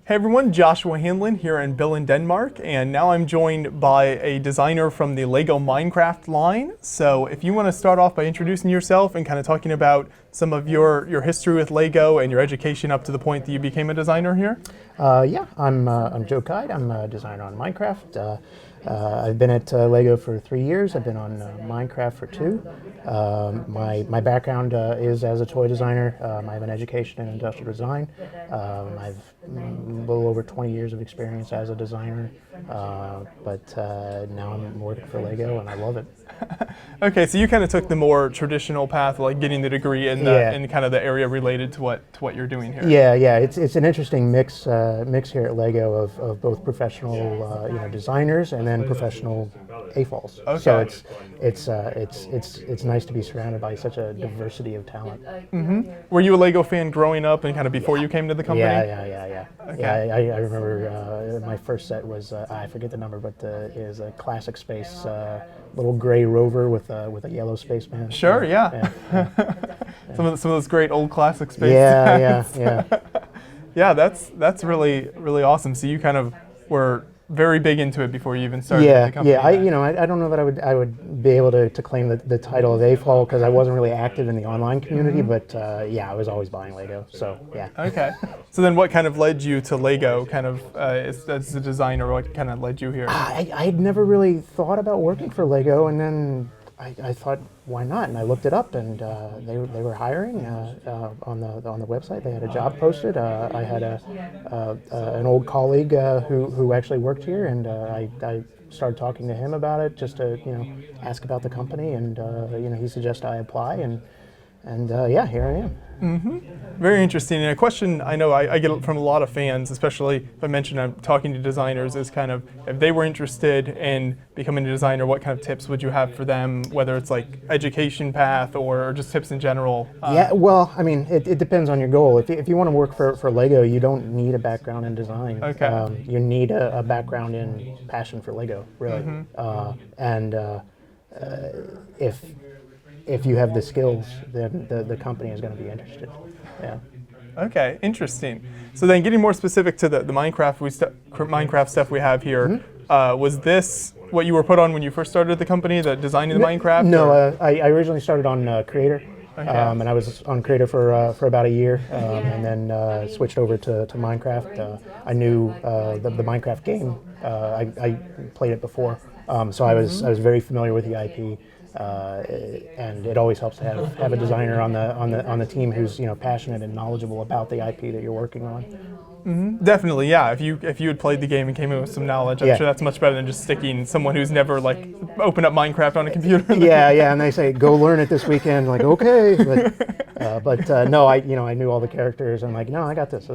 Hey everyone, Joshua Hanlon here in Billund, Denmark, and now I'm joined by a designer from the Lego Minecraft line. So if you want to start off by introducing yourself and kind of talking about some of your history with Lego and your education up to the point that you became a designer here. I'm Joe Kyde. I'm a designer on Minecraft. I've been at Lego for 3 years. I've been on Minecraft for 2. My background is as a toy designer. I have an education in industrial design. I've a little over 20 years of experience as a designer, but now I'm working for Lego and I love it. Okay, so you kind of took the more traditional path, like getting the degree in in kind of the area related to what you're doing here. Yeah. It's an interesting mix here at Lego of both professional designers and then professional AFOLs. Okay. So it's nice to be surrounded by such a diversity of talent. Mm-hmm. Were you a Lego fan growing up and kind of before you came to the company? Yeah. Okay. Yeah, I remember my first set was I forget the number, but it was a classic space little gray rover with a yellow spaceman. Sure, yeah. Some of those great old classic space sets. Yeah. Yeah, that's really awesome. So you kind of were very big into it before you even started the company. Yeah. I don't know that I would be able to claim the title of AFOL because I wasn't really active in the online community, but I was always buying Lego. So yeah. Okay. So then, what kind of led you to Lego? Kind of as a designer, what kind of led you here? I had never really thought about working for Lego, and then I thought, why not? And I looked it up, and they were hiring on the website. They had a job posted. I had an old colleague who actually worked here, and I started talking to him about it just to ask about the company, and he suggested I apply, and here I am. Mm-hmm. Very interesting. And a question I know I get from a lot of fans, especially if I mention I'm talking to designers, is kind of if they were interested in becoming a designer, what kind of tips would you have for them, whether it's like education path or just tips in general? Well, I mean, it depends on your goal. If you want to work for Lego, you don't need a background in design. Okay. You need a background in passion for Lego, really. Mm-hmm. If you have the skills, then the company is going to be interested. Yeah. Okay, interesting. So then, getting more specific to the Minecraft stuff we have here, was this what you were put on when you first started the company, the designing the Minecraft? No, I originally started on Creator, Okay. and I was on Creator for about a year, and then switched over to Minecraft. I knew the Minecraft game. I played it before, so I was very familiar with the IP. And it always helps to have a designer on the team who's passionate and knowledgeable about the IP that you're working on. Mm-hmm. Definitely, yeah. If you had played the game and came in with some knowledge, I'm sure that's much better than just sticking someone who's never like opened up Minecraft on a computer. Yeah, and they say go learn it this weekend. Like okay, but no, I knew all the characters. And like no, I got this.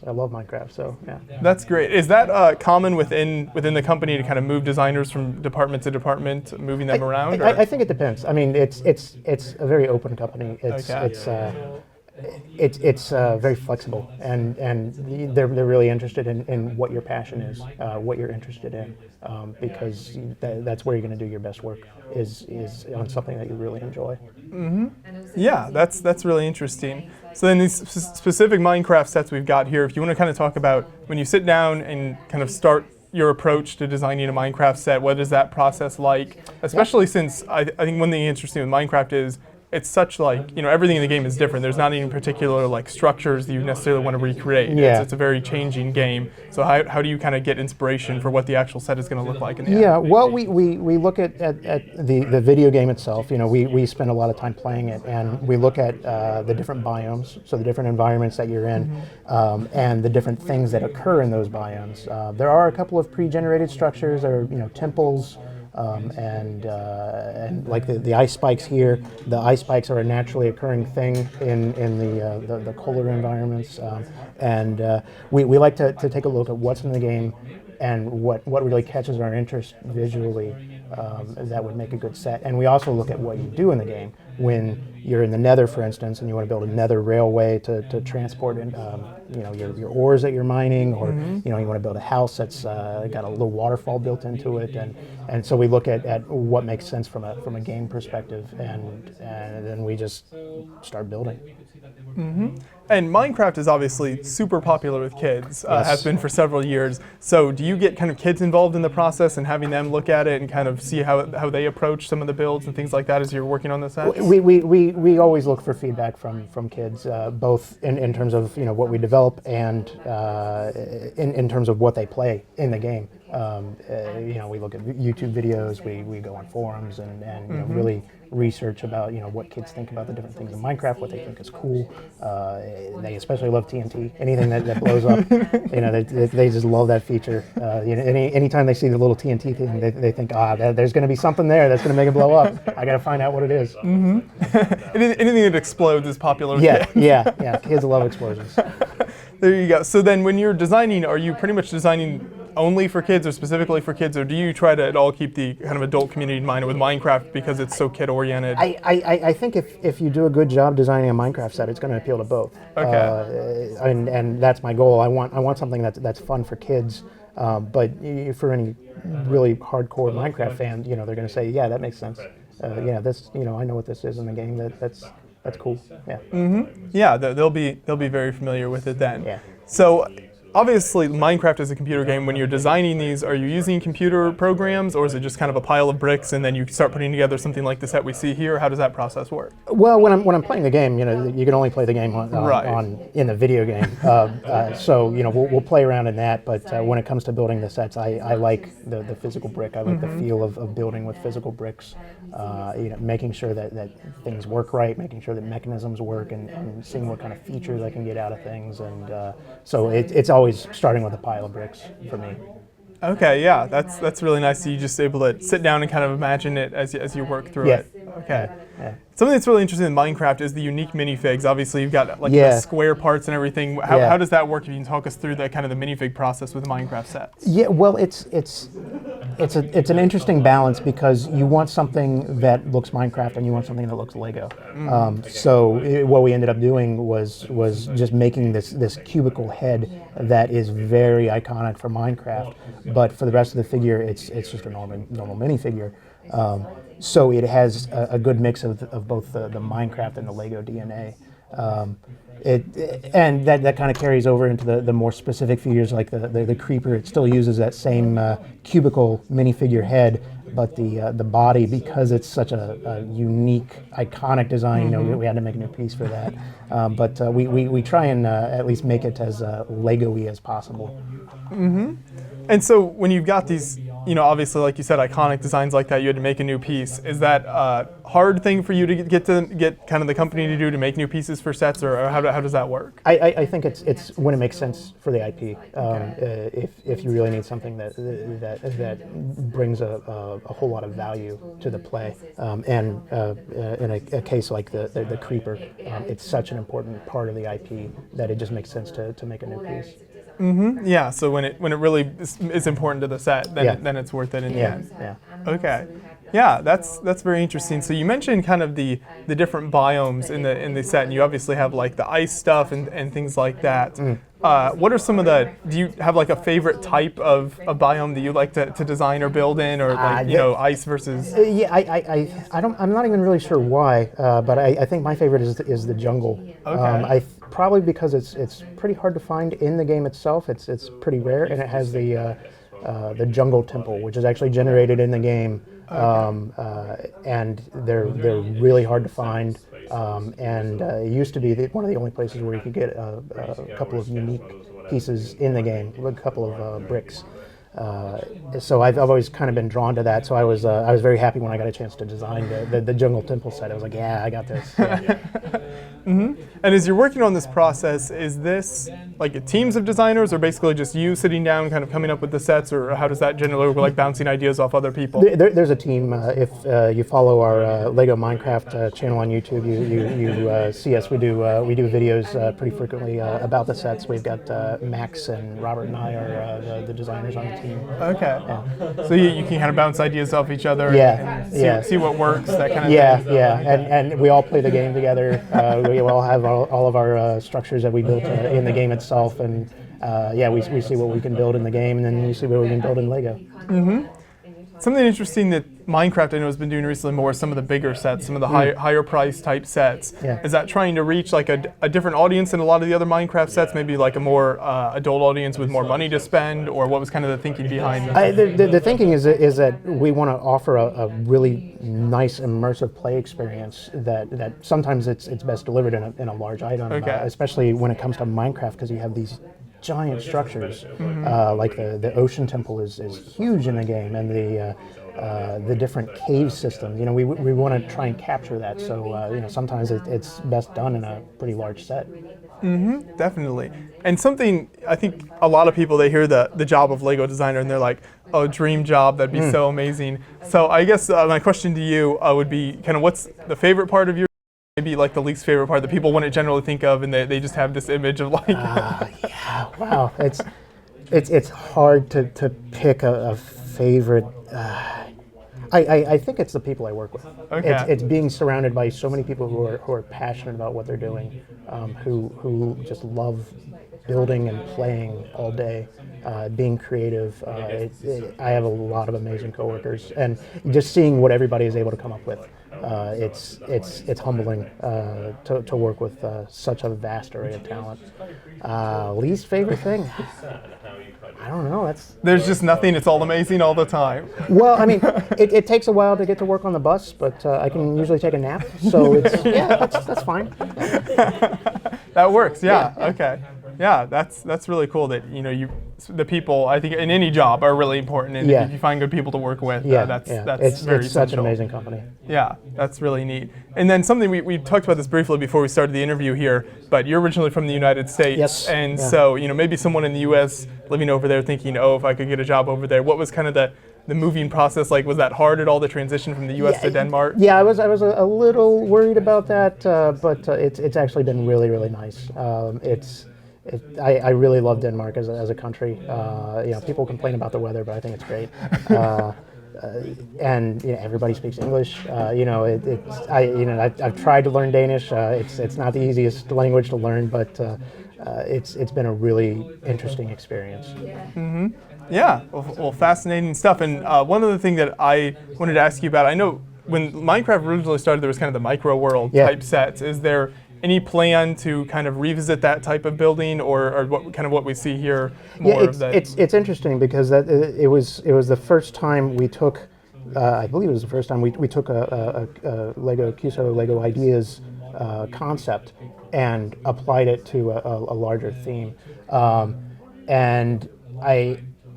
I love Minecraft. So yeah. That's great. Is that common within the company to kind of move designers from department to department, moving them around? I think it depends. I mean, it's a very open company. It's very flexible, and they're really interested in what your passion is, what you're interested in, because that's where you're going to do your best work is on something that you really enjoy. Mm-hmm. Yeah, that's really interesting. So then these specific Minecraft sets we've got here, if you want to kind of talk about when you sit down and kind of start your approach to designing a Minecraft set, what is that process like? Especially since I think one thing interesting with Minecraft is it's such like, everything in the game is different. There's not any particular like structures that you necessarily want to recreate. Yeah. It's a very changing game. So how do you kind of get inspiration for what the actual set is going to look like in the end? end? Well, we look at the video game itself. We spend a lot of time playing it, and we look at the different biomes, so the different environments that you're in, and the different things that occur in those biomes. There are a couple of pre-generated structures. There are temples. And like the ice spikes here, the ice spikes are a naturally occurring thing in the colder environments, and we like to take a look at what's in the game and what really catches our interest visually. That would make a good set. And we also look at what you do in the game when you're in the Nether, for instance, and you want to build a Nether railway to transport your ores that you're mining, or you want to build a house that's got a little waterfall built into it, and so we look at what makes sense from a game perspective, and then we just start building. And Minecraft is obviously super popular with kids, Yes. has been for several years. So do you get kind of kids involved in the process and having them look at it and kind of see how they approach some of the builds and things like that as you're working on the sets? We always look for feedback from kids, both in terms of what we develop and in terms of what they play in the game. We look at YouTube videos, we go on forums and really research about what kids think about the different things in Minecraft, what they think is cool. They especially love TNT, anything that blows up. They just love that feature. Anytime they see the little TNT thing, they think, there's going to be something there that's going to make it blow up. I got to find out what it is. Anything that explodes is popular with kids. Yeah. Kids love explosions. There you go. So then when you're designing, are you pretty much designing only for kids or specifically for kids, or do you try to at all keep the kind of adult community in mind with Minecraft because it's so kid oriented? I think if you do a good job designing a Minecraft set, it's going to appeal to both. Okay. And that's my goal. I want something that's fun for kids, but for any really hardcore Minecraft fan, they're going to say, yeah, that makes sense. This, I know what this is in the game. That's cool. Yeah. Yeah, they'll be very familiar with it then. Yeah. So obviously Minecraft is a computer game. When you're designing these, are you using computer programs, or is it just kind of a pile of bricks and then you start putting together something like the set we see here? How does that process work? Well, when I'm playing the game, you can only play the game in the video game. So we'll play around in that. But when it comes to building the sets, I like the physical brick. I like the feel of building with physical bricks. Making sure that things work right, making sure that mechanisms work, and seeing what kind of features I can get out of things. And so it's always starting with a pile of bricks for me. Okay, yeah, that's really nice. So you just able to sit down and kind of imagine it as you work through it. Okay. Yeah. Something that's really interesting in Minecraft is the unique minifigs. Obviously, you've got the square parts and everything. How does that work? If you can talk us through that kind of the minifig process with Minecraft sets. Yeah, well, it's an interesting balance because you want something that looks Minecraft and you want something that looks Lego. So what we ended up doing was just making this cubicle head that is very iconic for Minecraft, but for the rest of the figure, it's just a normal minifigure. So it has a good mix of both the Minecraft and the Lego DNA. And that kind of carries over into the more specific figures like the creeper. It still uses that same cubicle minifigure head, but the body, because it's such a unique, iconic design, we had to make a new piece for that. But we try and at least make it as Lego-y as possible. And so when you've got these, obviously, like you said, iconic designs like that, you had to make a new piece. Is that a hard thing for you to get kind of the company to do, to make new pieces for sets, or how does that work? I think it's when it makes sense for the IP. If you really need something that brings a whole lot of value to the play, and in a case like the creeper, it's such an important part of the IP that it just makes sense to make a new piece. Yeah, so when it really is important to the set, then it's worth it in the end. Yeah. Okay. Yeah, that's very interesting. So you mentioned kind of the different biomes in the set, and you obviously have like the ice stuff and things like that. What are some of do you have like a favorite type of biome that you like to design or build in, or like, ice versus? I'm not even really sure why, but I think my favorite is the jungle. Okay. Probably because it's pretty hard to find in the game itself. It's pretty rare, and it has the jungle temple, which is actually generated in the game. And they're really hard to find, and it used to be one of the only places where you could get a couple of unique pieces in the game, a couple of bricks. So I've always kind of been drawn to that. So I was very happy when I got a chance to design the jungle temple set. I was like, yeah, I got this. Yeah. And as you're working on this process, is this like teams of designers, or basically just you sitting down, kind of coming up with the sets, or how does that generally work, like bouncing ideas off other people? There's a team. If you follow our Lego Minecraft channel on YouTube, you see us. We do videos pretty frequently about the sets. We've got Max and Robert and I are the designers on the team. Okay. So you can kind of bounce ideas off each other and see what works, that kind of thing. Yeah. And we all play the game together. We all have all of our structures that we built in the game itself, and we see what we can build in the game, and then we see what we can build in Lego. Something interesting that Minecraft I know has been doing recently more is some of the bigger sets, some of the higher price type sets. Yeah. Is that trying to reach like a different audience than a lot of the other Minecraft sets, maybe like a more adult audience with more money to spend, or what was kind of the thinking behind the thinking is that we want to offer a really nice immersive play experience that sometimes it's best delivered in a large item, especially when it comes to Minecraft, because you have these giant structures, like the ocean temple is huge in the game, and the different cave systems. We want to try and capture that. So sometimes it's best done in a pretty large set. Definitely. And something I think a lot of people, they hear the job of Lego designer and they're like, oh, dream job, that'd be so amazing. So I guess my question to you would be kind of what's the favorite part of your, maybe like the least favorite part that people wouldn't generally think of, and they just have this image of like. Wow, it's hard to pick a favorite. I think it's the people I work with. Okay. It's being surrounded by so many people who are passionate about what they're doing, who just love building and playing all day, being creative. I have a lot of amazing coworkers, and just seeing what everybody is able to come up with. It's humbling to work with such a vast array of talent. Least favorite thing? I don't know. There's just nothing. It's all amazing all the time. Well, I mean, it takes a while to get to work on the bus, but I can usually take a nap, so that's fine. That works. Yeah. Okay. Yeah, that's really cool that the people, I think in any job are really important, and if you find good people to work with, that's very it's such an amazing company. Yeah, that's really neat. And then something we talked about this briefly before we started the interview here, but you're originally from the United States, yes. So maybe someone in the U.S. living over there thinking, oh, if I could get a job over there, what was kind of the moving process like? Was that hard at all, the transition from the U.S. to Denmark? Yeah, I was a little worried about that, but it's actually been really, really nice. I really love Denmark as a country. People complain about the weather, but I think it's great. And everybody speaks English. I've tried to learn Danish. It's not the easiest language to learn, but it's been a really interesting experience. Yeah, well, fascinating stuff. And one other thing that I wanted to ask you about, I know when Minecraft originally started, there was kind of the micro world type sets. Is there any plan to kind of revisit that type of building, or what we see here? It's interesting because it was the first time we took, I believe it was the first time we took a Lego QSO Lego Ideas concept and applied it to a larger theme, and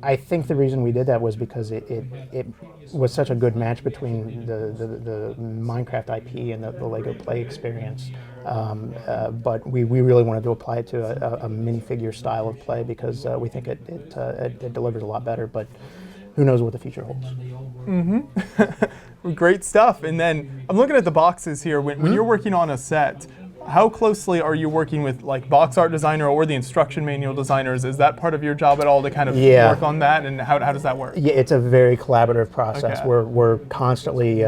I think the reason we did that was because it was such a good match between the Minecraft IP and the Lego play experience. But we really wanted to apply it to a minifigure style of play because we think it delivers a lot better. But who knows what the future holds? Great stuff. And then I'm looking at the boxes here. When you're working on a set, how closely are you working with like box art designer or the instruction manual designers? Is that part of your job at all to kind of work on that, and how does that work? Yeah, it's a very collaborative process. Okay. We're constantly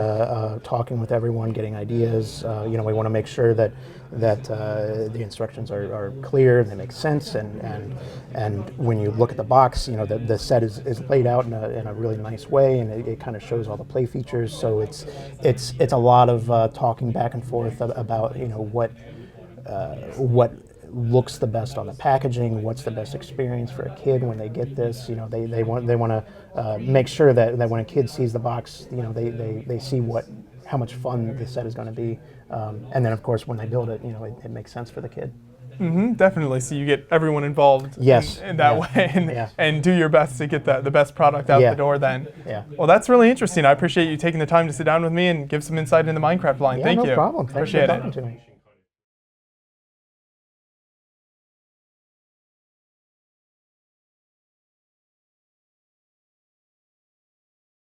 talking with everyone, getting ideas. We want to make sure that the instructions are clear and they make sense, and when you look at the box, the set is laid out in a really nice way, and it kind of shows all the play features. So it's a lot of talking back and forth about what looks the best on the packaging, what's the best experience for a kid when they get this. They want to make sure that when a kid sees the box, they see how much fun the set is going to be, and then of course when they build it, it makes sense for the kid. Definitely. So you get everyone involved in that way, and do your best to get the best product out the door then. Yeah. Well, that's really interesting. I appreciate you taking the time to sit down with me and give some insight into the Minecraft line. Thank you. No problem. Thanks for talking to me.